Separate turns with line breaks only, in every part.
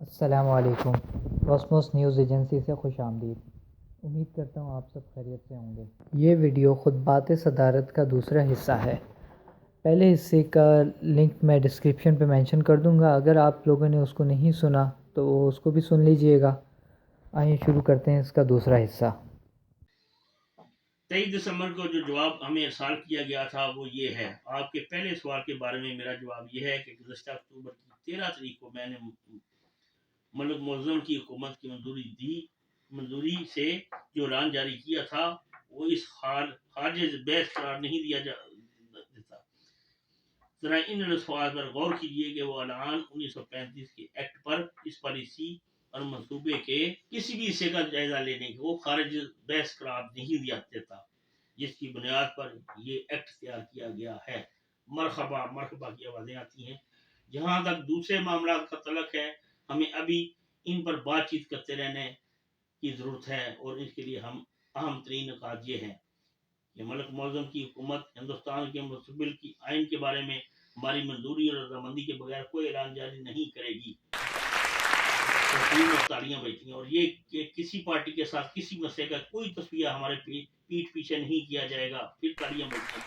السلام علیکم۔ Cosmos news agency سے خوش آمدید۔ امید کرتا ہوں آپ سب خیریت سے ہوں گے۔ یہ ویڈیو خطبات صدارت کا دوسرا حصہ ہے۔ پہلے حصے کا لنک میں ڈسکرپشن پہ مینشن کر دوں گا، اگر آپ لوگوں نے اس کو نہیں سنا تو اس کو بھی سن لیجئے گا۔ آئیے شروع کرتے ہیں اس کا دوسرا حصہ۔
23 دسمبر کو جو جواب ہمیں ارسال کیا گیا تھا وہ یہ ہے۔ آپ کے پہلے سوال کے بارے میں میرا جواب یہ ہے کہ گزشتہ اکتوبر کی 13 تاریخ کو میں نے ملک معظم کی حکومت کی منظوری سے جو اعلان جاری کیا تھا وہ اس خارج بحث قرار نہیں دیتا۔ ذرا ان الفاظ پر غور کیجیے کہ وہ اعلان 1935 کے ایکٹ پر اس پالیسی اور منصوبے کے کسی بھی حصے کا جائزہ لینے کو خارج بحث قرار نہیں دیتا، جس کی بنیاد پر یہ ایکٹ تیار کیا گیا ہے۔ مرحبا کی آوازیں آتی ہیں۔ جہاں تک دوسرے معاملات کا تعلق ہے، ہمیں ابھی ان پر بات چیت کرتے رہنے کی ضرورت ہے، اور اس کے لیے ہم اہم ترین نکات یہ ہیں کہ ملک معظم کی حکومت ہندوستان کے مستقبل کی آئین کے بارے میں ہماری منظوری اور رضامندی کے بغیر کوئی اعلان جاری نہیں کرے گی۔ تالیاں بجتی ہیں، اور یہ کہ کسی پارٹی کے ساتھ کسی مسئلے کا کوئی تصفیہ ہمارے پیٹ پیچھے نہیں کیا جائے گا۔ پھر تالیاں بجتی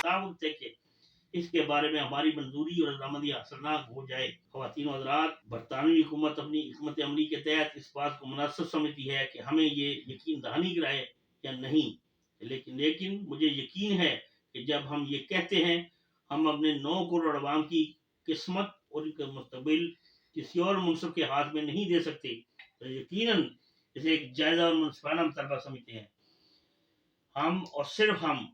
ہیں کہ اس کے بارے میں ہماری منظوری اور رضامندی حاصل نہ ہو جائے۔ خواتین و حضرات، برطانوی حکومت اپنی حکمت عملی کے تحت اس بات کو مناسب سمجھتی ہے کہ ہمیں یہ یقین دہانی کرائے یا نہیں، لیکن مجھے یقین ہے کہ جب ہم یہ کہتے ہیں ہم اپنے 9 کروڑ عوام کی قسمت اور ان کا مستقبل کسی اور منصب کے ہاتھ میں نہیں دے سکتے، تو یقیناً اسے ایک جائزہ اور منصفانہ مطالبہ سمجھتے ہیں۔ ہم اور صرف ہم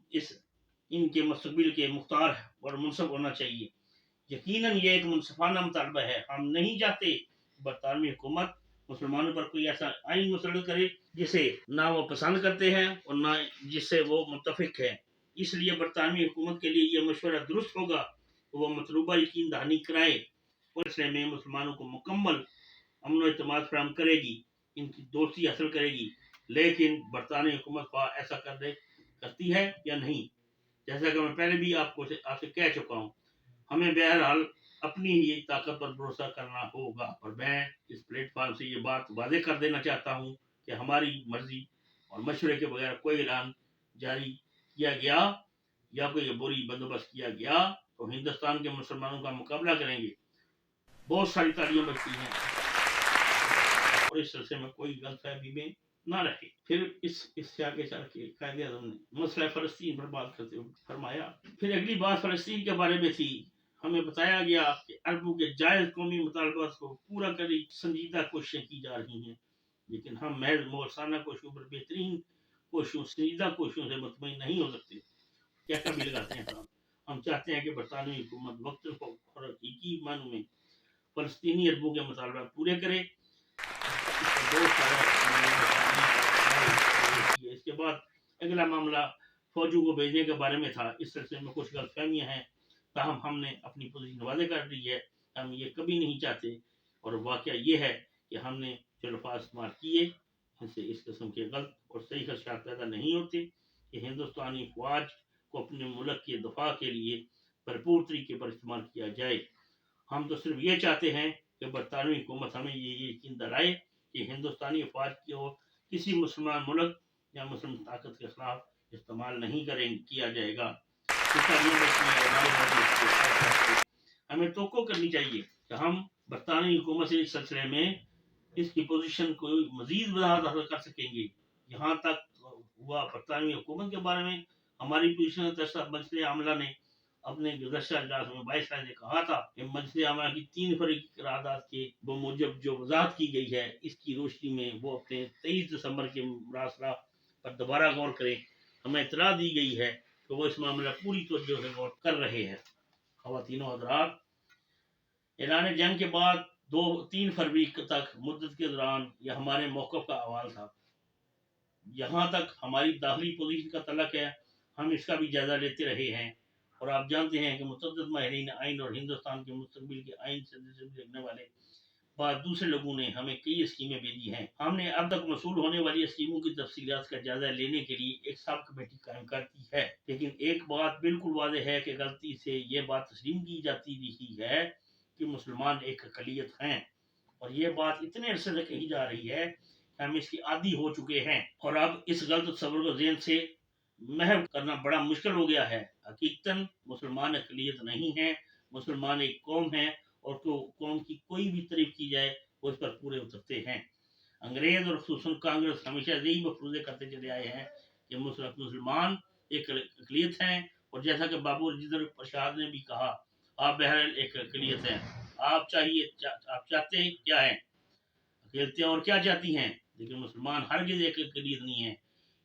ان کے مستقبل کے مختار اور منصب ہونا چاہیے۔ یقیناً یہ ایک منصفانہ مطالبہ ہے۔ ہم نہیں چاہتے برطانوی حکومت مسلمانوں پر کوئی ایسا آئین مسلط کرے جسے نہ وہ پسند کرتے ہیں اور نہ جس سے وہ متفق ہے۔ اس لیے برطانوی حکومت کے لیے یہ مشورہ درست ہوگا کہ وہ مطلوبہ یقین دہانی کرائے اور اس میں مسلمانوں کو مکمل امن و اعتماد فراہم کرے گی، ان کی دوستی حاصل کرے گی۔ لیکن برطانوی حکومت ایسا کرتی ہے یا نہیں؟ جیسا کہ میں پہلے بھی آپ سے کہہ چکا ہوں، ہمیں بہرحال اپنی ہی طاقت پر بھروسہ کرنا ہوگا، اور میں اس پلیٹ فارم سے یہ بات واضح کر دینا چاہتا ہوں کہ ہماری مرضی اور مشورے کے بغیر کوئی اعلان جاری کیا گیا یا کوئی عبوری بندوبست کیا گیا تو ہندوستان کے مسلمانوں کا مقابلہ کریں گے۔ بہت ساری تالیاں بجتی ہیں، اور اس سلسلے میں کوئی غلط فہمی میں نہ رہے۔ پھر اس آگے چل کے قائد اعظم نے مسئلہ فلسطین پر بات کرتے ہوئے فرمایا، پھر اگلی بات فلسطین کے بارے میں تھی۔ ہمیں بتایا گیا کہ عربوں کے جائز قومی مطالبات کو پورا کرنے سنجیدہ کوششیں کی جا رہی ہیں، لیکن ہم محض مؤثرانہ کوششوں پر بہترین کوششوں سنجیدہ کوششوں سے مطمئن نہیں ہو سکتے۔ کیا بھی لگاتے ہیں ہم چاہتے ہیں کہ برطانوی حکومت وقتاً فوقتاً اور حقیقی معنوں میں فلسطینی عربوں کے مطالبات پورے کرے۔ اس کے بعد اگلا معاملہ فوجوں کو بھیجنے کے بارے میں تھا۔ اس سلسلے میں کچھ غلط فہمیاں ہیں، تاہم ہم نے اپنی پوزیشن واضح کر دی ہے۔ ہم یہ کبھی نہیں چاہتے، اور واقعہ یہ ہے کہ ہم نے جو الفاظ استعمال کیے ان سے اس قسم کے غلط اور صحیح خدشات پیدا نہیں ہوتے کہ ہندوستانی فوج کو اپنے ملک کے دفاع کے لیے بھرپور طریقے پر استعمال کیا جائے۔ ہم تو صرف یہ چاہتے ہیں کہ برطانوی حکومت ہمیں یہ یقین دلائے کہ ہندوستانی افواج کو کسی مسلمان ملک یا مسلم طاقت کے خلاف استعمال نہیں کیا جائے گا۔ ہمیں توقع کرنی چاہیے کہ ہم برطانوی حکومت سے اس سلسلے میں اس کی پوزیشن کو مزید وضاحت حاصل کر سکیں گے۔ یہاں تک ہوا برطانوی حکومت کے بارے میں ہماری پوزیشن مجلس عاملہ نے اپنے گزشتہ اجلاس میں 22 تاریخ نے کہا تھا کہ مجلس عاملہ کی 3 فریقی قرارداد کے بموجب جو وضاحت کی گئی ہے، اس کی روشنی میں وہ اپنے 23 دسمبر کے مراسلہ پر دوبارہ غور کریں۔ ہمیں اطلاع دی گئی ہے کہ وہ اس معاملہ پوری توجہ سے غور کر رہے ہیں۔ خواتین و حضرات، اعلان جنگ کے بعد 2-3 فروری تک مدت کے دوران یہ ہمارے موقف کا احوال تھا۔ یہاں تک ہماری داخلی پوزیشن کا تعلق ہے، ہم اس کا بھی جائزہ لیتے رہے ہیں، اور آپ جانتے ہیں کہ متعدد ماہرین آئین اور ہندوستان کے مستقبل کے آئین سے دیکھنے والے بعد دوسرے لوگوں نے ہمیں کئی اسکیمیں بھیجی ہیں۔ ہم نے اب تک موصول ہونے والی اسکیموں کی تفصیلات کا جائزہ لینے کے لیے ایک سب کمیٹی قائم کر دی ہے، لیکن ایک بات بالکل واضح ہے کہ غلطی سے یہ بات تسلیم کی جاتی رہی ہے کہ مسلمان ایک اقلیت ہیں، اور یہ بات اتنے عرصے سے کہی جا رہی ہے کہ ہم اس کی عادی ہو چکے ہیں، اور اب اس غلط تصور کو ذہن سے محو کرنا بڑا مشکل ہو گیا ہے۔ حقیقتاً مسلمان اقلیت نہیں ہے، مسلمان ایک قوم ہے، اور تو قوم کی کوئی بھی تعریف کی جائے وہ اس پر پورے اترتے ہیں۔ انگریز اور خصوصاً کانگریس ہمیشہ یہی مفروضے کرتے چلے آئے ہیں کہ مسلمان ایک اقلیت ہیں، اور جیسا کہ بابو راجندر پرساد نے بھی کہا، آپ بہرحال ایک اقلیت ہیں، آپ چاہتے ہیں کیا ہیں، اقلیتیں اور کیا چاہتی ہیں، لیکن مسلمان ہرگز ایک اقلیت نہیں ہے۔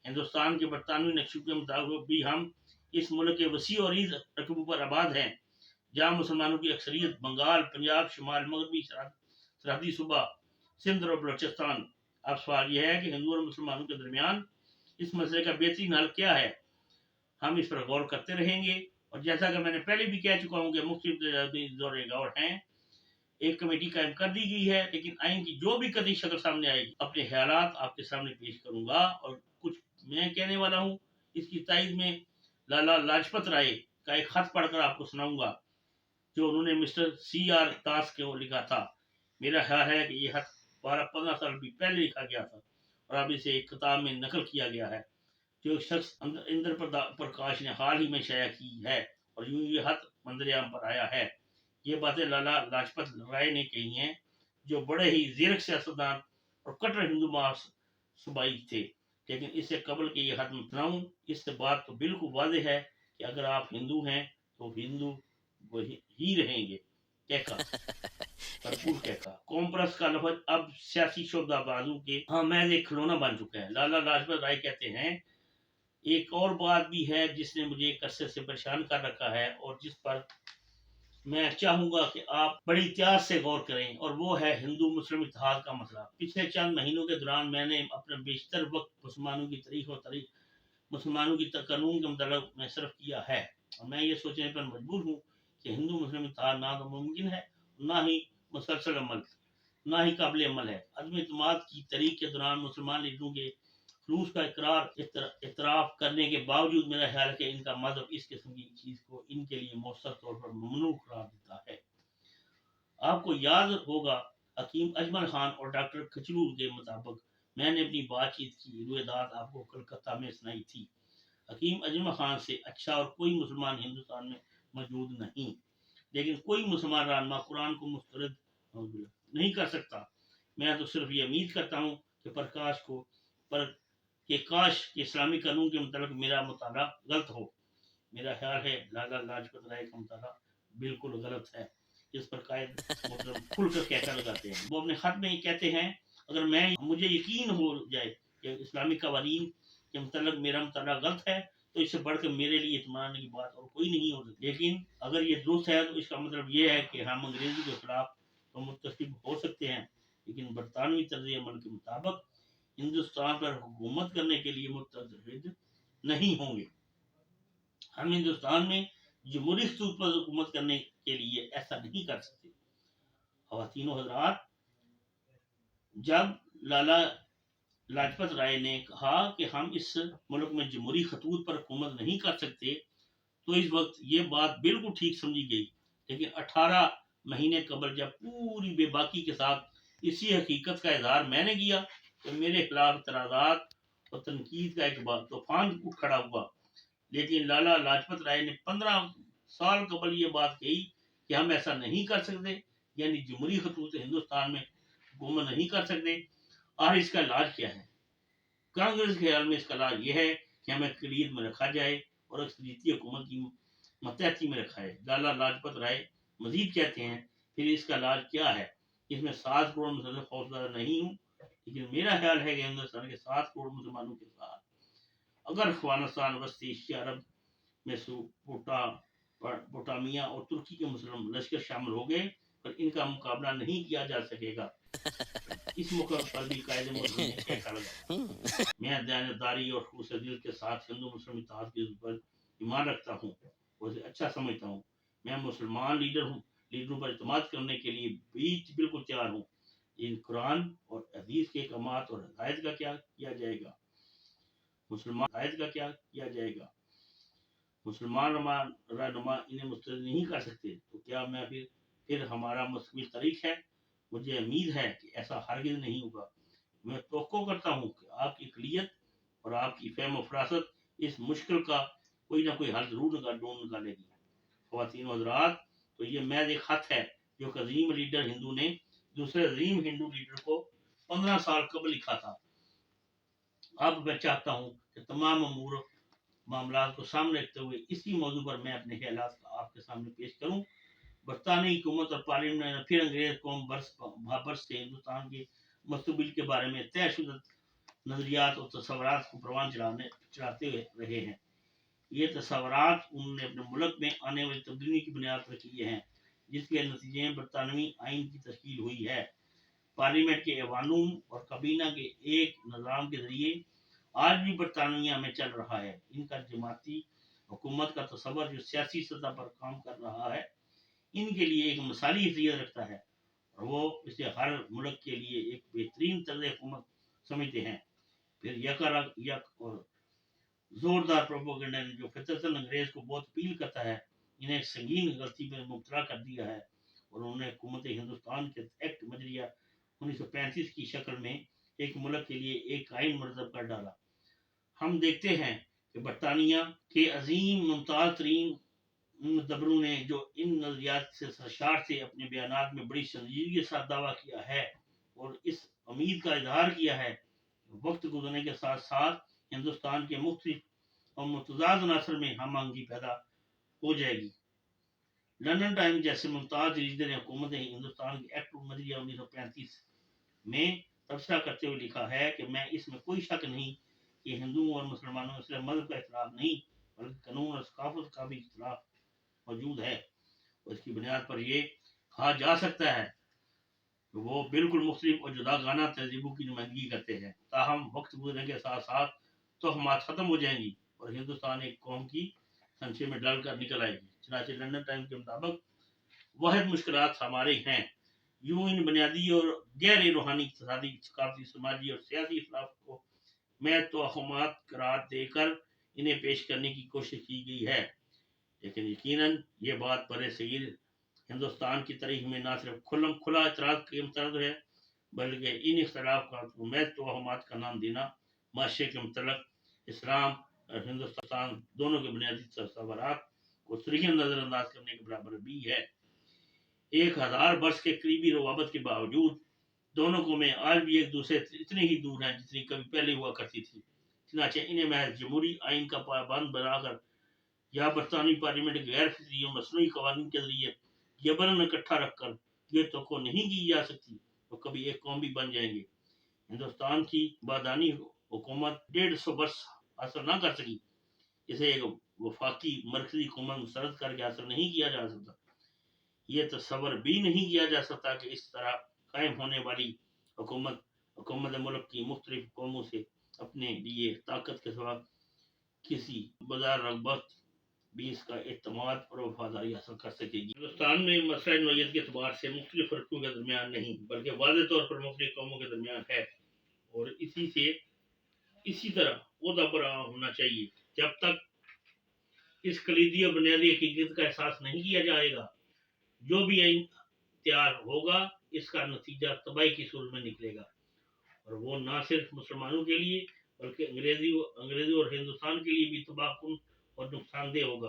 ہندوستان کے برطانوی نقشے کے مطابق بھی ہم اس ملک کے وسیع اور عریض رقبوں پر آباد ہیں، جہاں مسلمانوں کی اکثریت بنگال، پنجاب، شمال مغربی سرحدی صوبہ سندھ اور بلوچستان۔ اب سوال یہ ہے کہ ہندو اور مسلمانوں کے درمیان اس مسئلے کا بہترین حل کیا ہے؟ ہم اس پر غور کرتے رہیں گے، اور جیسا کہ میں نے پہلے بھی کہہ چکا ہوں کہ مختلف دور غور ہیں، ایک کمیٹی قائم کر دی گئی ہے، لیکن آئین کی جو بھی قطعی شکل سامنے آئے گی اپنے خیالات آپ کے سامنے پیش کروں گا، اور کچھ میں کہنے والا ہوں اس کی تائید میں لالا لاجپت رائے کا ایک خط پڑھ کر آپ کو سناؤں گا، جو انہوں نے مسٹر CR داس کو لکھا تھا۔ میرا خیال ہے کہ یہ خط 12-15 سال بھی پہلے لکھا گیا تھا، اور اب اسے ایک کتاب میں نقل کیا گیا ہے، جو ایک شخص اندر پرکاش نے حال ہی میں شائع کی ہے، اور یوں یہ خط منظر عام پر آیا ہے۔ یہ باتیں لالا لاجپت رائے نے کہی ہیں، جو بڑے ہی زیرک سیاستدان اور کٹر ہندو صوبائی تھے، لیکن اس سے قبل کہ یہ خط میں سناؤں، اس سے بات تو بالکل واضح ہے کہ اگر آپ ہندو ہیں تو ہندو ہی رہیں گے۔ کہا بھرپور کہا قوم پرست کا لفظ اب سیاسی شعبہ بازو کے ہاں محض ایک کھلونا بن چکا ہے۔ لالا لاجپت رائے کہتے ہیں، ایک اور بات بھی ہے جس نے مجھے ایک عرصے سے پریشان کر رکھا ہے، اور جس پر میں چاہوں گا کہ آپ بڑی احتیاط سے غور کریں، اور وہ ہے ہندو مسلم اتحاد کا مسئلہ۔ پچھلے چند مہینوں کے دوران میں نے اپنا بیشتر وقت مسلمانوں کی مسلمانوں کی قانون کے متعلق میں صرف کیا ہے، اور میں یہ سوچنے پر مجبور ہوں کہ ہندو مسلم اتحاد نہ تو ممکن ہے، نہ ہی مسلسل نہ ہی قابل عمل ہے۔ عدم اعتماد کی تحریک کے دوران مسلمان لیڈروں کے خلوص کا اعتراف کرنے کے باوجود میرا خیال ہے کہ ان کا مذہب اس قسم کی چیز کو ان کے لیے مؤثر طور پر ممنوع قرار دیتا ہے۔ آپ کو یاد ہوگا حکیم اجمل خان اور ڈاکٹر کچلور کے مطابق میں نے اپنی بات چیت کی روایات آپ کو کلکتہ میں سنائی تھی۔ حکیم اجمل خان سے اچھا اور کوئی مسلمان ہندوستان میں موجود نہیں، لیکن کوئی مسلمان رہنما قرآن کو مسترد نہیں کر سکتا۔ میں تو صرف یہ امید کرتا ہوں کہ کاش کہ اسلامی قانون کے متعلق میرا مطالعہ غلط ہو۔ میرا خیال ہے لالا لاجپت رائے کا مطالعہ بالکل غلط ہے، اس پر قائد محترم کھل کر کہتا لگاتے ہیں۔ وہ اپنے خط میں یہ کہتے ہیں، اگر مجھے یقین ہو جائے کہ اسلامی قوانین کے متعلق میرا مطالعہ غلط ہے تو اس سے بڑھ کر میرے لیے اطمینان کی بات اور کوئی نہیں ہو سکتی، لیکن اگر یہ درست ہے تو اس کا مطلب یہ ہے کہ ہم انگریزی کے خلاف تو متفق ہو سکتے ہیں، لیکن برطانوی طرز عمل کے مطابق ہندوستان پر حکومت کرنے کے لیے متحد نہیں ہوں گے۔ ہم ہندوستان میں جمہوری خطوط پر حکومت کرنے کے لیے ایسا نہیں کر سکتے۔ خواتین و حضرات، جب لالا لاجپت رائے نے کہا کہ ہم اس ملک میں جمہوری خطوط پر حکومت نہیں کر سکتے تو اس وقت یہ بات بالکل ٹھیک سمجھی گئی، لیکن 18 مہینے قبل جب پوری بے باکی کے ساتھ اسی حقیقت کا اظہار میں نے کیا تو میرے خلاف اعتراضات اور تنقید کا ایک طوفان اٹھ کھڑا ہوا۔ لیکن لالا لاجپت رائے نے 15 سال قبل یہ بات کہی کہ ہم ایسا نہیں کر سکتے، یعنی جمہوری خطوط ہندوستان میں حکومت نہیں کر سکتے۔ اور اس کا علاج کیا ہے؟ کانگریس کے خیال میں اس کا علاج یہ ہے کہ ہمیں اقلیت میں رکھا جائے اور اقلیتی حکومت کی ماتحتی میں رکھا ہے۔ لالا لاجپت رائے مزید کہتے ہیں، پھر اس کا علاج کیا ہے؟ اس میں 7 کروڑ مسلسل خوفزدہ نہیں ہوں، لیکن میرا خیال ہے کہ ہندوستان کے 7 کروڑ مسلمانوں کے ساتھ اگر افغانستان، وسطی ایشیا، عرب میسوپوٹامیہ اور ترکی کے مسلم لشکر شامل ہو گئے پر ان کا مقابلہ نہیں کیا جا سکے گا۔ اس موقع پر بھی قائد ملک نے کہا لگا، میں دیانتداری اور خلوص دل کے ساتھ ہندو مسلم اتحاد کے پر ایمان رکھتا ہوں، اسے اچھا سمجھتا ہوں۔ میں مسلمان لیڈروں پر اعتماد کرنے کے لیے بھی بالکل تیار ہوں، لیکن قرآن اور حدیث کے احکامات اور ہدایت کا کیا کیا جائے گا؟ مسلمان رہنما انہیں مسترد نہیں کر سکتے تو کیا میں پھر ہمارا مستقبل طریق ہے؟ मुझे उम्मीद है कि ऐसा हरगिज़ नहीं होगा। मैं तवक्को करता हूँ कि आपकी अक़लियत और आपकी फ़हम और फ़रासत इस मुश्किल का कोई ना कोई हल ज़रूर ढूँढ निकालेगी। ख़वातीन व हज़रात, तो ये महज़ एक ख़त है जो एक अज़ीम लीडर हिंदू ने दूसरे अज़ीम हिंदू लीडर को 15 साल कबल लिखा था। अब मैं चाहता हूँ कि तमाम अमूर मामलात को सामने रखते हुए इसी मौजू पर मैं अपने ख़यालात आपके सामने पेश करूँ। बरतानी हुकूमत और पार्लियामेंट ने फिर अंग्रेज कौम बरस से हिंदुस्तान के मुस्तकबिल के बारे में तयशुदा नज़रियात और तसव्वुरात को परवान चढ़ाते रहे हैं। ये तसव्वुरात उन्होंने अपने मुल्क में आने वाली तब्दीली की बुनियाद पर किए हैं, जिसके नतीजे में बरतानवी आइन की तश्कील हुई है। पार्लियामेंट के ऐवानूम और काबीना के एक निज़ाम के ज़रिए आज भी बरतानिया में चल रहा है। इनका जमाती हुकूमत का तसव्वुर जो सियासी सतह पर काम कर रहा है, इनके लिए एक मिसाली हैसियत रखता है और वो इसे हर मुल्क के लिए एक बेहतरीन तर्ज़ हुकूमत समझते हैं। फिर यक और जोरदार प्रोपेगेंडा ने जो फितरतन अंग्रेज को बहुत अपील करता है, इन्हें संगीन गलती में मुब्तला कर दिया है और उन्होंने हुकूमत हिंदुस्तान के एक्ट मजरिया 1935 की शक्ल में एक मुल्क के लिए एक आइन मरतब कर डाला। हम देखते हैं कि बरतानिया के अजीम मुमताज़ तरीन दबरू ने जो इन नज़रियात से सरशार से अपने बयानात में बड़ी संजीदगी के साथ दावा किया है और इस उम्मीद का इजहार किया है, वक्त गुजरने के साथ साथ हिंदुस्तान के मुख्तलिफ और मुतज़ाद अनासर में हम आहंगी पैदा हो जाएगी। लंदन टाइम जैसे मुमताज़ रीडर ने हुकूमत हिंदुस्तान के एक्ट मजरिया 1935 में तबसरा करते हुए लिखा है कि मैं इसमें कोई शक नहीं कि हिंदुओं और मुसलमानों में सिर्फ मजहब का इख्तिलाफ नहीं बल्कि कानून और सकाफत का भी इख्तिलाफ मौजूद है और इसकी बुनियाद पर यह कहा जा सकता है कि वो बिल्कुल मुख्तलिफ और जुदागाना तहजीबों की नुमाइंदगी करते हैं। ताहम वक्त गुजरने के साथ साथ तोहमात खत्म हो जाएंगी और हिंदुस्तान एक कौम की संशय में डल कर निकल आएगी। चनाचे लंदन टाइम के मुताबिक वाहिद मुश्किलात हमारे हैं। यूं इन बुनियादी और गैर रूहानी इक़्तिसादी, सकाफती, समाजी और सियासी इख्तिलाफ को मैं तोहमात करार देकर इन्हें पेश करने की कोशिश की गई है, लेकिन यकीनन ये बात बरसगीर हिंदुस्तान की तारीख में न सिर्फ खुला एतराज़ के मुतलक है बल्कि इन इख्तिलाफ़ात को मैं तोहमात का नाम देना माशरे के मुतलक इस्लाम और हिंदुस्तान दोनों के बुनियादी तसव्वुरात को सरीहन नज़रअंदाज करने के बराबर भी है। 1000 वर्ष के करीबी रवाबत के बावजूद दोनों कौमें आज भी एक दूसरे से इतनी ही दूर हैं जितनी कभी पहले हुआ करती थी। चनाचे इन्हें महज जमहूरी आइन का पाबंद बनाकर या बरतानवी पार्लियामेंट के गैर फितरी और मसनूई कवानीन के जरिए जबरन इकट्ठा रखकर ये तो नहीं की जा सकती तो कभी एक कौम भी बन जाएंगे। हिंदुस्तान की बादानी हुकूमत 150 वर्ष हासिल ना कर सकी, इसे एक वफाकी मरकजी हुकूमत मुस्तरद करके हासिल नहीं किया जा सकता। ये तस्वर भी नहीं किया जा सकता कि इस तरह कायम होने वाली हुकूमत मुल्क की मुख्तलिफ कौमों से अपने लिए ताकत के सिवा किसी बाजार रगबत भी इसका एतमाद और वफादारी हासिल कर सकेगी। हिंदुस्तान में मसला नौयत के अतबार से मुख्तलिफ फ़र्कों के दरमियान नहीं बल्कि वाज़ेह तौर पर मुख्तलिफ कौमों के दरमियान है और इसी तरह ओहदा बरा होना चाहिए। जब तक इस कलीदी और बुनियादी हकीकत का एहसास नहीं किया जाएगा, जो भी आइन तैयार होगा इसका नतीजा तबाही की सूरत में निकलेगा और वो ना सिर्फ मुसलमानों के लिए बल्कि अंग्रेजों और हिंदुस्तान के लिए भी तबाहकुन और नुकसानदेह होगा।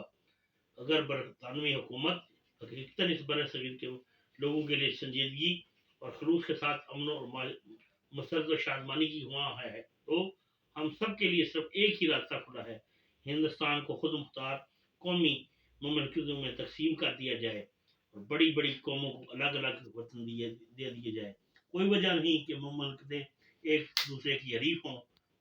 अगर बरतानवी हुकूमत हकीकतन इस बरसगीर के लोगों के लिए संजीदगी और खलूस के साथ अमन और मसरत और शादमानी की हुआ है तो हम सब के लिए सिर्फ एक ही रास्ता खुला है, हिंदुस्तान को खुद मुख्तार कौमी मुमलिकतों में तकसीम कर दिया जाए और बड़ी बड़ी कौमों को अलग अलग वतन दे दिए जाए। कोई वजह नहीं कि मुमलिकतें एक दूसरे की हरीफ हों,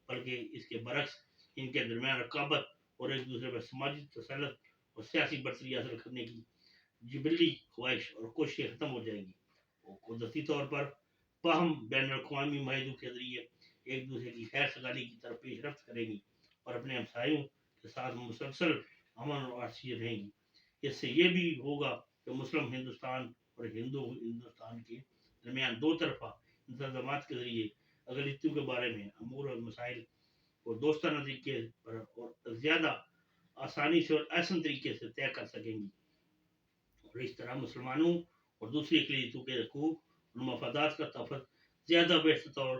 बल्कि इसके बरक्स इनके दरमियान रकाबत और एक दूसरे पर समाजी तसल्लुत और सियासी बरतरी हासिल करने की जिबली ख्वाहिश और कोशिशें खत्म हो जाएंगी और कुदरती तौर पर बाहम बैन अवी माहिदों के जरिए एक दूसरे की खैर सगाली की तरफ पेशरफ्त करेंगी और अपने हमसायों के साथ मुसलसल अमन और आसियत रहेंगी। इससे ये भी होगा कि मुस्लिम हिंदुस्तान और हिंदू हिंदुस्तान के दरमियान दो तरफा इंतजाम के जरिए अगलियतों के बारे में अमूर और मसाइल को दोस्ताना तरीके पर और ज़्यादा आसानी से और आसान तरीके से तय कर सकेंगी और इस तरह मुसलमानों और दूसरी अक़लियतों के हकूक़ और मफादात का तहफ़्फ़ुज़ ज़्यादा बेहतर तौर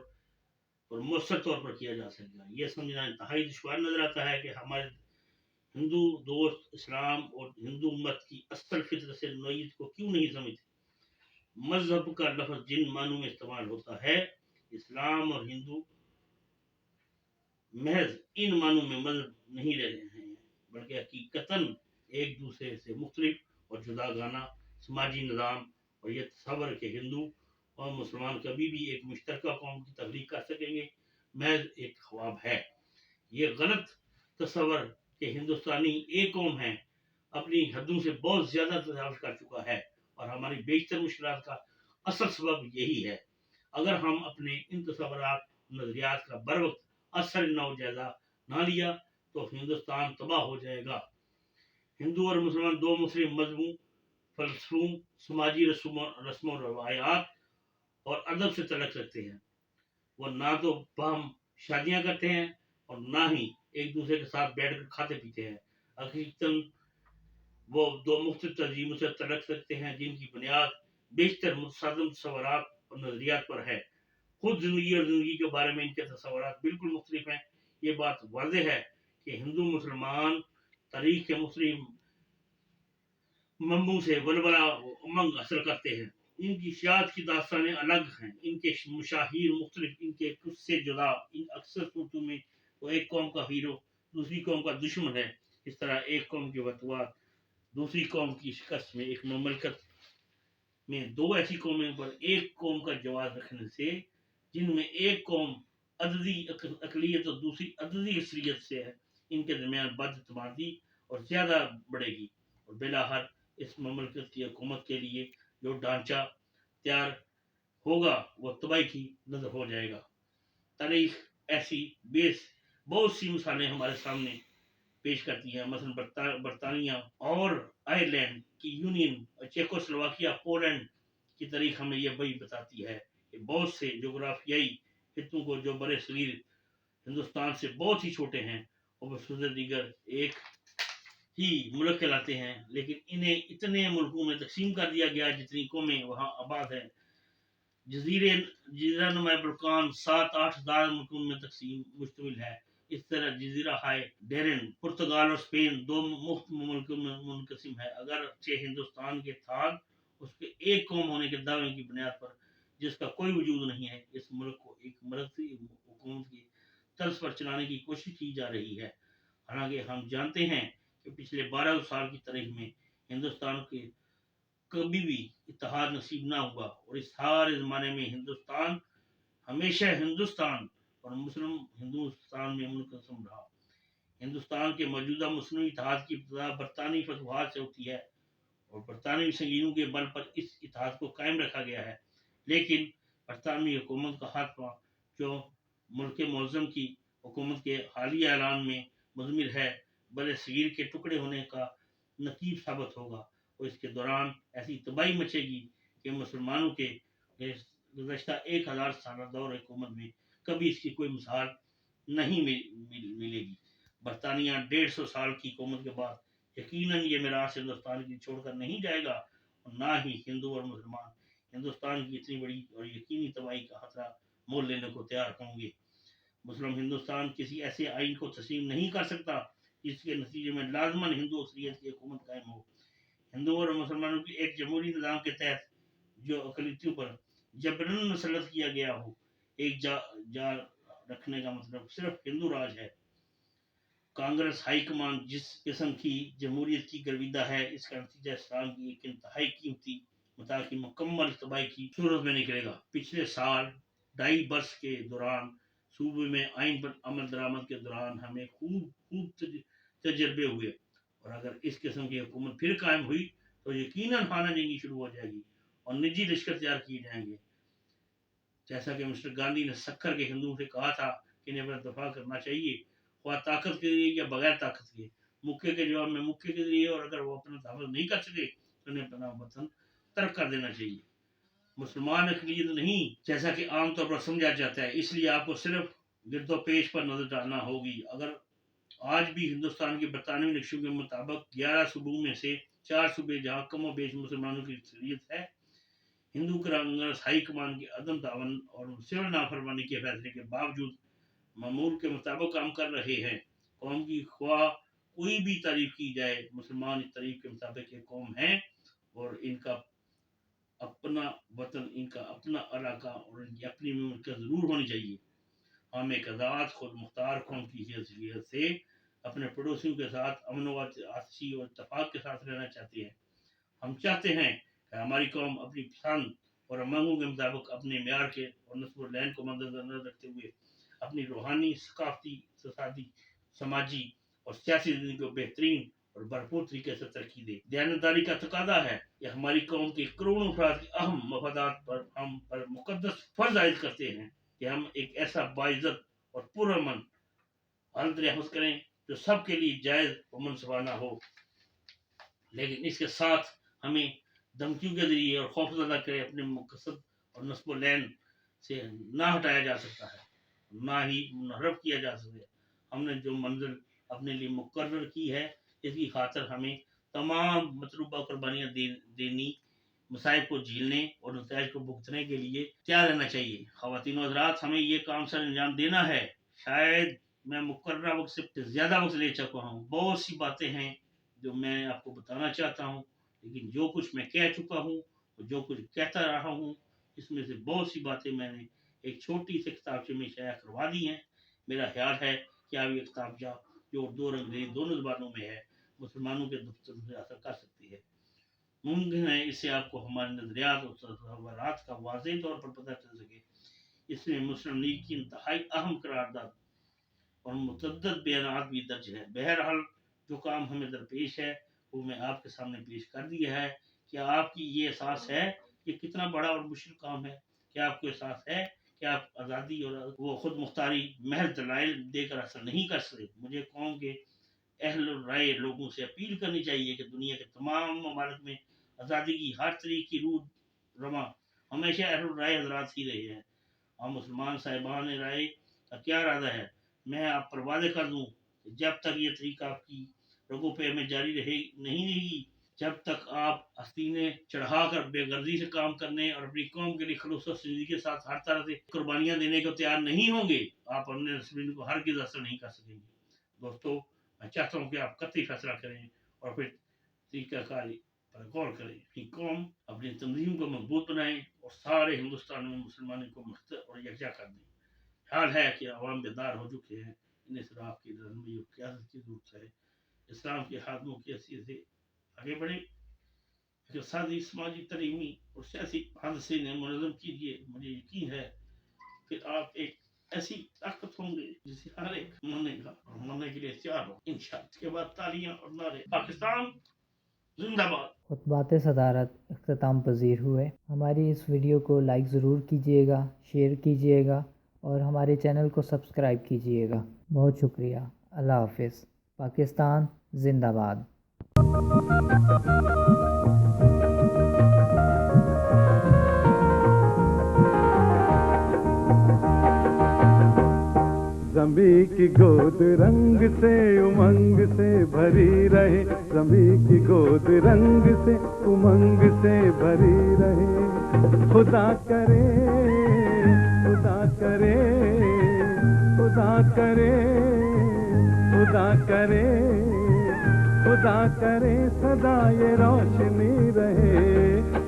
और मौसर तौर पर किया जा सकेगा। ये समझना इंतहाई दुश्वार नज़र आता है कि हमारे हिंदू दोस्त इस्लाम और हिंदू उम्मत की असल फितरत से नोयत को क्यों नहीं समझते। मजहब का लफ्ज़ जिन मानों में इस्तेमाल होता है, इस्लाम और हिंदू महज इन मानों में मजहब नहीं रह रहे हैं, बल्कि हकीकतन एक दूसरे से मुख्तलिफ और जुदागाना समाजी निज़ाम, और ये तस्वर के हिंदू और मुसलमान कभी भी एक मुश्तरका कौम की तख्लीक कर सकेंगे, महज एक ख्वाब है। ये गलत तस्वर कि हिंदुस्तानी एक कौम है अपनी हदों से बहुत ज़्यादा तजावुज़ कर चुका है, और हमारी बेशतर मुश्किलात का असल सबब यही है। अगर हम अपने इन तसव्वुरात नज़रियात का बर वक्त असर नौ जायजा ना लिया तो हिंदुस्तान तबाह हो जाएगा। हिंदू और मुसलमान दो मुस्लिम मजहबों, फलसफों, समाजी रस्मों रवायात और अदब से तलक रखते हैं। वो ना तो बाहम शादियां करते हैं और ना ही एक दूसरे के साथ बैठकर खाते पीते हैं। हकीकतन वो दो मुख्तलिफ तंजीमों से तलक रखते हैं जिनकी बुनियाद बेशतर मुतसादम तस्वुरात और नज़रियात पर है। खुद जिंदगी और जिंदगी के बारे में इनके तस्वुरात बिल्कुल मुख्तलिफ हैं। ये बात वाज़ेह है कि हिंदू मुसलमान तारीख के मुस्लिम मम्मू से वलवला उमंग हासिल करते हैं। इनकी शाद की दास्तानें अलग हैं, इनके मुशाहिर मुख्तलिफ, इनके कुछ से जुदा। इन अक्सर सूरतों में वो एक कौम का हीरो दूसरी कौम का दुश्मन है। इस तरह एक कौम के वतवार दूसरी कौम की शिकस्त में एक ममलकत में दो ऐसी कौमें पर एक कौम का जवाब रखने से, जिनमें एक कौम अददी अकलियत और दूसरी अददी असलियत से है, इनके दरमियान बदतमादी और ज़्यादा बढ़ेगी, और बिलाहर इस ममलकत की हुकूमत के लिए जो ढांचा तैयार होगा वो तबाही की नजर हो जाएगा। तारीख ऐसी बेस बहुत सी मिसालें हमारे सामने पेश करती है। मसलन बरतानिया और आयरलैंड की यूनियन और चेकोस्लोवाकिया पोलैंड की तारीख हमें यह वही बताती है कि बहुत से जोग्राफियाई हितों को जो बड़े सगीर हिंदुस्तान से बहुत ही छोटे हैं और वह दीगर एक ही मुल्क कहलाते हैं, लेकिन इन्हें इतने मुल्कों में तकसीम कर दिया गया जितनी कौमें वहाँ आबाद हैं। जजीरा नुमा बल्कान 7-8 हज़ार मुल्कों में तकसीम मुश्तमिल है। इस तरह जजीरा हाय डेरन पुर्तगाल और स्पेन दो मुख्त मुल्कों में मुनकसिम है। अगर हिंदुस्तान के थाल उसके एक कौम होने के दावे की बुनियाद पर जिसका कोई वजूद नहीं है, इस मुल्क को एक मरकजी हुकूमत की तर्ज पर चलाने की कोशिश की जा रही है। हालांकि हम जानते हैं कि पिछले 12 साल की तारीख में हिंदुस्तान के कभी भी इत्तेहाद नसीब ना हुआ, और इस सारे ज़माने में हिंदुस्तान हमेशा हिंदुस्तान और मुस्लिम हिंदुस्तान में मुनक़सिम रहा। हिंदुस्तान के मौजूदा मुस्लिम इत्तेहाद की इब्तिदा बरतानवी फतवाहात से होती है और बरतानवी संगीनों के बल पर इस इत्तेहाद को कायम रखा गया है। लेकिन बरतानवी हुकूमत का हाथमा जो मुल्क मुअज़्ज़म की हुकूमत के हालिया ऐलान में मुज़म्मिल है, बड़े सगीर के टुकड़े होने का नकीब साबित होगा, और इसके दौरान ऐसी तबाही मचेगी कि मुसलमानों के गुज़श्ता 1000 साल दौर हुकूमत में कभी इसकी कोई मिसाल नहीं मिलेगी। बरतानिया 150 साल की हुकूमत के बाद यकीनन ये मिरास हिंदुस्तान की छोड़कर नहीं जाएगा, और ना ही हिंदू और मुसलमान हिंदुस्तान की इतनी बड़ी और यकीनी तबाही का खतरा मोल लेने को तैयार होंगे। मुस्लिम हिंदुस्तान किसी ऐसे आइन को तस्लीम नहीं कर सकता जिसके नतीजे में लाजमन हिंदू अक्सरियत की हुकूमत कायम हो। हिंदुओं और मुसलमानों की एक जमहूरी निज़ाम के तहत जो अक़लियतों पर जबरन मुसल्लत किया गया हो, एक जा रखने का मतलब सिर्फ हिंदू राज है। कांग्रेस हाई कमान जिस किस्म की जमहूरियत की गर्विदा है, इसका नतीजा इस्लाम की एक इंतहाई कीमती मता की मुकम्मल तबाही की सूरत में निकलेगा। पिछले साल 2.5 बरस के दौरान सूबे में आइन पर अमल दरामद के दौरान हमें खूब तजर्बे हुए, और अगर इस किस्म की हुकूमत फिर कायम हुई तो यकीनन खाना जंगी शुरू हो जाएगी और निजी लश्कर तैयार किए जाएंगे। जैसा कि मिस्टर गांधी ने सक्कर के हिंदुओं से कहा था कि इन्हें अपना दफा करना चाहिए, वह ताकत के लिए या बगैर ताकत के, मुक्के के जवाब में मुक्के के लिए, और अगर वो अपना तहफ़्फ़ुज़ नहीं कर सके तो उन्हें अपना वतन तर्क कर देना चाहिए। मुसलमान अक़लियत नहीं जैसा कि आम तौर पर समझा जाता है, इसलिए आपको सिर्फ गिरदोपेश पर नजर डालना होगी। अगर आज भी हिंदुस्तान के बरतानवी नक्शों के मुताबिक 11 सूबों में से 4 सूबे जहाँ कम व बेश मुसलमानों की अक्सरियत है, हिंदू कांग्रेस हाईकमान के अदम तावन और सिविल नाफरमानी के फैसले के बावजूद मामूल के मुताबिक काम कर रहे हैं। कौम की ख्वाह कोई भी तारीफ की जाए, मुसलमान इस तारीफ के मुताबिक एक कौम है और इनका अपना वतन, इनका अपना इलाका और इनकी अपनी मुल्कियत जरूर होनी चाहिए। हम एक आज़ाद खुद मुख्तार कौम की हैसियत से अपने पड़ोसियों के साथ अमन व आपसी और इत्तेफाक के साथ रहना चाहते हैं। हम चाहते हैं कि हमारी कौम अपनी पसंद और उमंगों के मुताबिक अपने म्यार के और नस्ल लैन को मद्देनजर रखते हुए अपनी रूहानी, सकाफती, इक़्तिसादी, समाजी और सियासी ज़िंदगी को बेहतरीन और भरपूर तरीके से तरक्की दे। दयानतदारी का तकादा है कि हमारी कौम के करोड़ों अफराद की अहम मफादात पर हम पर मुकद्दस फर्ज आयद करते हैं कि हम एक ऐसा बाइज़्ज़त और पुरअमन हालत रहमत करें जो सबके लिए जायज़ और मुनसिफाना हो, लेकिन इसके साथ हमें धमकियों के जरिए और खौफजदा करे अपने मकसद और नस्ब लैन से ना हटाया जा सकता है, ना ही मुनहरफ किया जा सके। हमने जो मंजिल अपने लिए मुकर्रर की है, इसकी खातिर हमें तमाम मतलूबा कुर्बानियाँ देनी, मसाइब को झेलने और नताइज को भुगतने के लिए तैयार रहना चाहिए। ख़वातीन और हज़रात, हमें ये काम सर अंजाम देना है। शायद मैं मुकर्ररा वक्त से ज़्यादा वक्त ले चुका हूँ। बहुत सी बातें हैं जो मैं आपको बताना चाहता हूँ, लेकिन जो कुछ मैं कह चुका हूँ और जो कुछ कहता रहा हूँ, इसमें से बहुत सी बातें मैंने एक छोटी सी किताबचे में शाया करवा दी हैं। मेरा ख्याल है कि आप ये किताबचा जो उर्दू और अंग्रेजी दोनों ज़बानों में है, मुसलमानों के दफ्तर से हासिल कर सकती है। मुमकिन है इससे आपको हमारे नज़रियात और तसव्वुरात का वाज़ेह तौर पर पता चल सके। इसमें मुस्लिम लीग की इंतहाई अहम करारदाद और मुतअद्दिद बयानात भी दर्ज है। बहरहाल जो काम हमें दरपेश है वो मैं आपके सामने पेश कर दिया है। क्या आपकी ये एहसास है कि कितना बड़ा और मुश्किल काम है? क्या आपको एहसास है कि आप आज़ादी और वो खुद मुख्तारी महज दलाइल देकर हासिल नहीं कर सकते? मुझे कौम के अहल राय लोगों से अपील करनी चाहिए कि दुनिया के तमाम ममालिक में आज़ादी की हर तरीके की रूह रमा हमेशा अहल राय हजरात ही रहे हैं। हम मुसलमान साहिबान राय का क्या इरादा है? मैं आप पर वादे कर दूं कि जब तक ये तरीका आपकी रगो पे में जारी नहीं रहेगी, जब तक आप आस्तीनें चढ़ाकर बेगर्दी से काम करने और अपनी कौम के लिए खलूस जिंदगी के साथ हर तरह से कुर्बानियां देने को तैयार नहीं होंगे, आप अपने नस्लीन को हरगिज़ हासिल नहीं कर सकेंगे। दोस्तों, मैं चाहता हूँ कि आप कतई फैसला करें और फिर तरीक़ाकारी पर गौर करें। अपनी कौम, अपनी तंजीम को मजबूत बनाएं और सारे हिंदुस्तान में मुसलमानों को मुख्तर और यकजा कर दें। ख्याल है कि अवाम बेदार हो चुके हैं। इन्हें सिर्फ आपकी रहनुमाई और क़यादत की ज़रूरत है। इस्लाम के खात्मों की हैसियत से आगे बढ़े, इक़्तिसादी, समाजी, तलीमी और सियासी हादसे ने मुनज़्ज़म कीजिए। मुझे यकीन है कि आप एक ऐसी ताकत होंगे जिसे हर एक मानेगा और मानने के लिए तैयार हो इंशाअल्लाह। इसके बाद तालियां और नारे पाकिस्तान जिंदाबाद।
खुतबात सदारत इख्तिताम पजीर हुए। हमारी इस वीडियो को लाइक ज़रूर कीजिएगा, शेयर कीजिएगा और हमारे चैनल को सब्सक्राइब कीजिएगा। बहुत शुक्रिया। अल्लाह हाफ़िज़। पाकिस्तान जिंदाबाद।
ज़मीं की गोद रंग से उमंग से भरी रहे, ज़मीं की गोद रंग से उमंग से भरी रहे। खुदा करे, खुदा करे, खुदा करे, खुदा करे, खुदा करे सदा ये रोशनी रहे।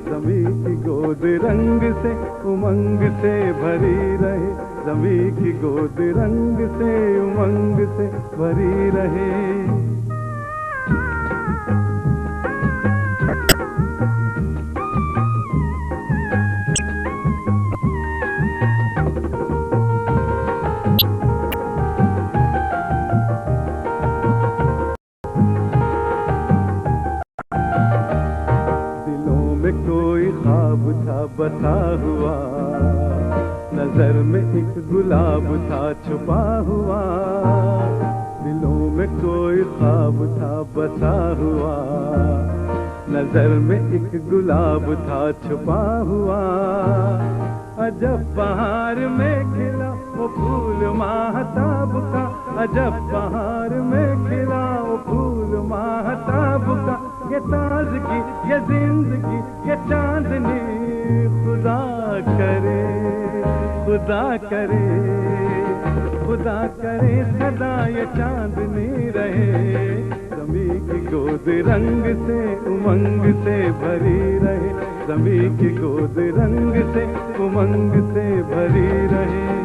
ज़मीं की गोद रंग से उमंग से भरी रहे, ज़मीं की गोद रंग से उमंग से भरी रहे। दिलों में कोई ख्वाब था बसा हुआ, नजर में एक गुलाब था छुपा हुआ। दिलों में कोई ख्वाब था बसा हुआ, नजर में एक गुलाब था छुपा हुआ। अजब बहार में खिला वो फूल माहताब का, अजब बहार में खिला वो फूल माहताब का। یہ تازگی یہ زندگی یہ چاندنی خدا کرے خدا کرے خدا کرے سدا یہ چاندنی رہے زمین کی گود رنگ سے امنگ سے بھری رہے زمین کی گود رنگ سے امنگ سے بھری رہے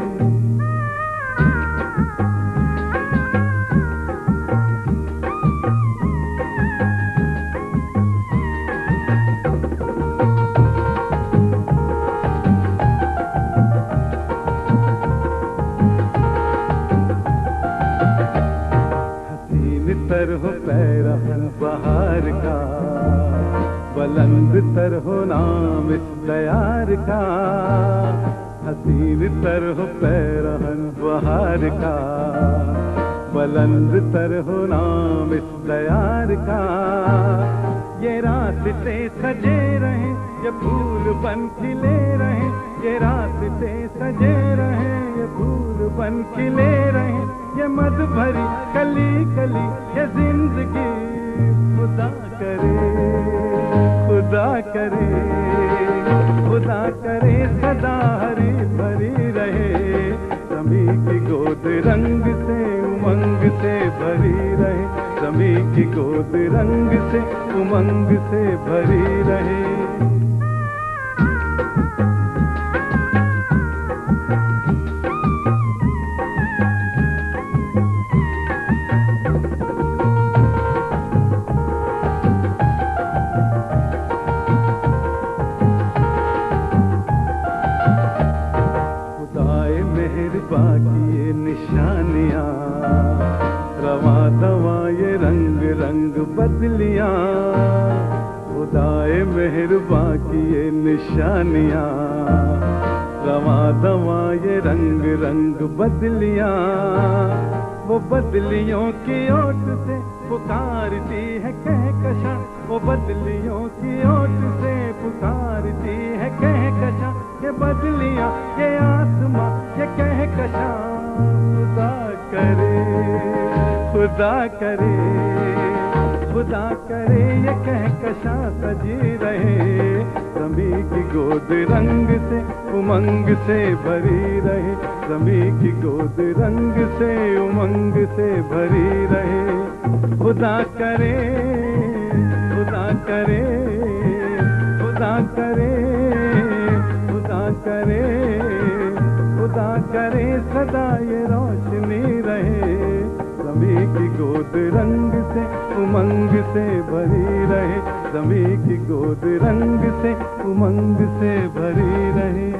تر ہو پیرہن بہار کا بلند تر ہو نام اس دیار کا حسین تر ہو پیرہن بہار کا بلند تر ہو نام اس دیار کا یہ راستے سجے رہیں یہ پھول بن کھلے رہیں یہ راستے سجے رہیں یہ پھول بن کھلے رہیں یہ مد بھری کلی کلی یہ زندگی خدا کرے خدا کرے خدا کرے سدا ہری بھری رہے زمین کی گود رنگ سے امنگ سے بھری رہے زمین کی گود رنگ سے امنگ سے بھری رہے باقی نشانیاں رواں دواں یہ رنگ رنگ بدلیاں خدائے مہرباں کی یہ نشانیاں رواں دواں یہ رنگ رنگ بدلیاں وہ بدلیوں کی اوٹ سے پکارتی ہے کہکشاں وہ بدلیوں کی اوٹ سے پکارتی ہے کہکشاں یہ بدلیاں یہ آسماں یہ کہکشاں خدا کرے خدا کرے خدا کرے یہ کہکشاں سجی رہے زمین کی گود رنگ سے امنگ سے بھری رہے زمین کی گود رنگ سے امنگ سے بھری رہے خدا کرے خدا کرے خدا کرے خدا کرے خدا کرے سدا یہ روشنی رہے زمین کی گود رنگ سے امنگ سے بھری رہے زمین کی گود رنگ سے امنگ سے بھری رہے